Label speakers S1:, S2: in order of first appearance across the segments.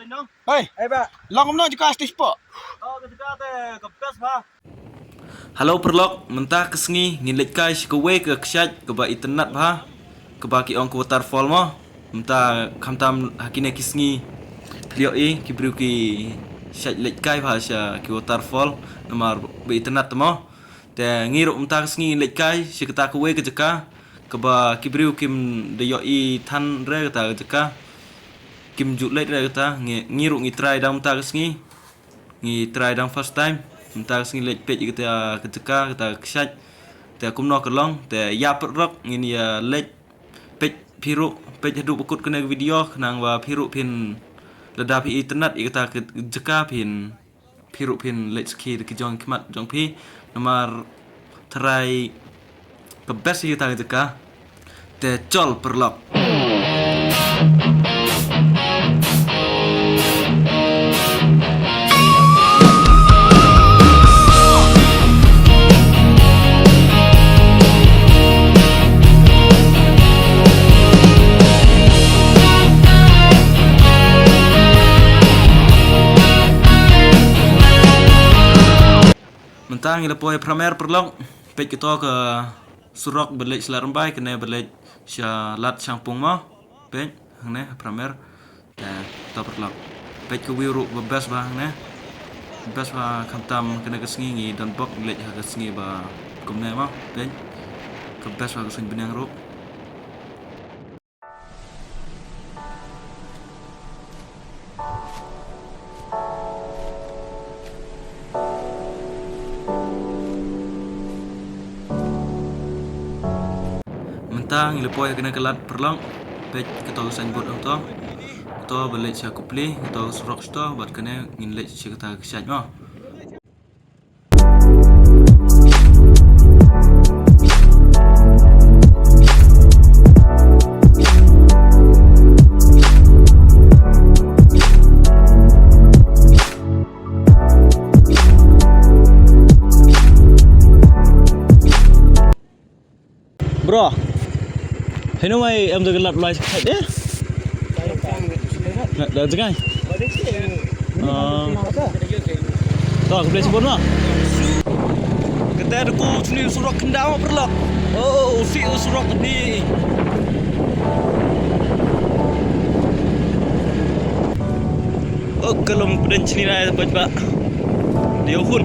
S1: Hei, long no juga stis po.
S2: Halo perlok, mentah kesengi ngilik kai shikowe ke kshat ke ba internet bah. Ke ba ki ong ke waterfall mo. Mentah kamtam hakine kesengi. Plio ki bru ki shat lik kai bah sha ki waterfall nomor ba internet mo. Te ngiruk mentah kesengi ngilik kai shikata kowe ke jeka. Ke ba ki bru kim de yo tan re ta jeka. Kim juk lek re ta ngiruk ngi try dang mentah kesengi. Ngi try dang first time. Kita sing lek page kita ketika kita ksat kita kumno kelong te ya perok ngin ya lek page piru page hadu bukut kena video nang wa piru pin ledapi internet kita ketika pin piru pin lek ski ke jong kemat jong pi nomor try ke best kita ketika te col perlok. Mentang ila poe pramer perlong pek kita ke surok berlek selarembai kena berlek syalat syampung mo pek hangne pramer ta to perlong pek ke wiru bebas bah ne bebas bah kamtam kena kesengi ngi dan bok lek ha kesengi ba kumne mo pek ke bebas bah kesengi benang ru. Mentang ilepoy kena kelat perlong pek kita usain buat to to balik sia kupli kita surok sto buat kena ngin lek sia kita kesat mo. Bro, heno mai em được lật loài khách đấy. Được chứ anh? Rồi, cái này mà. Cái tay được cô chuni surak kendama perlak. Oh, si surak ni. Oh, kalau peden chini na dapat ba. Dia hun.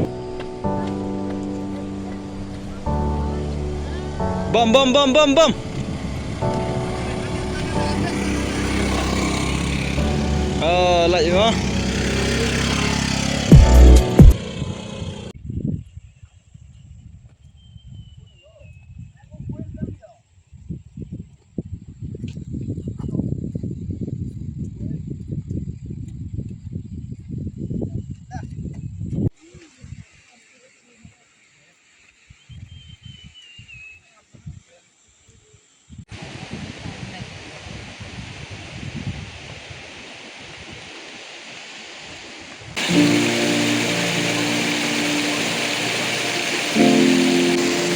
S2: Bom. Lại nữa.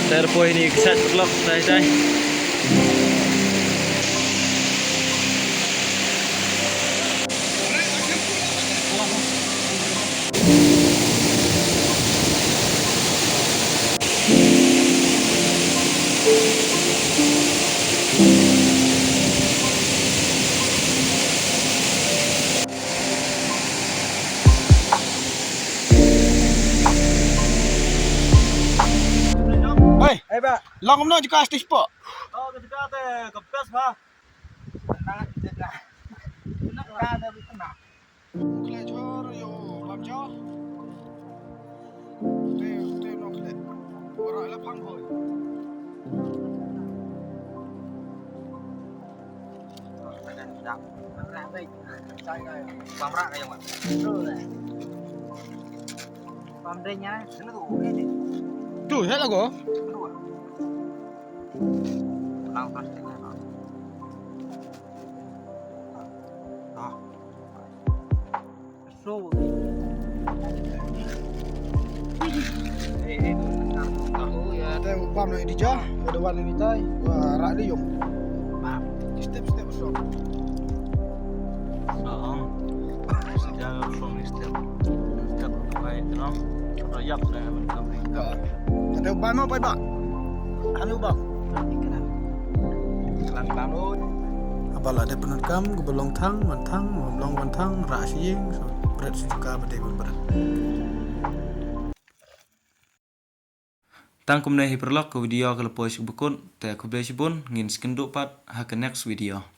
S2: Terpoy ni kesat vlog saya.
S1: Hei, long no juga stis po.
S2: Oh, ketika teh kepes bah.
S1: Kelajor yo, lamjo. Te no kle. Ora la phang hoi.
S3: Đập ra đi sai rồi bấm ra cái không ạ rồi bấm đi nhá nó đủ cái gì
S1: Tuh, hết là có.
S3: làm plastik này nó số
S1: Ada pam nak dijah, ada warna ni tai, rak dia yom. Step so.
S3: from step baik tu noh. Royak dah betul.
S1: Ya. Ada ubai mau ubai bak. Kami ubah.
S3: Pelan-pelan oi.
S1: Abala ada penekam gebelong thang, mantang, memlong mantang, rak siying, so berat suka bade berat.
S2: Tang kumne hi perlok ke video ke lepo sibukun te ku ble sibun ngin skenduk pat ha ke next video.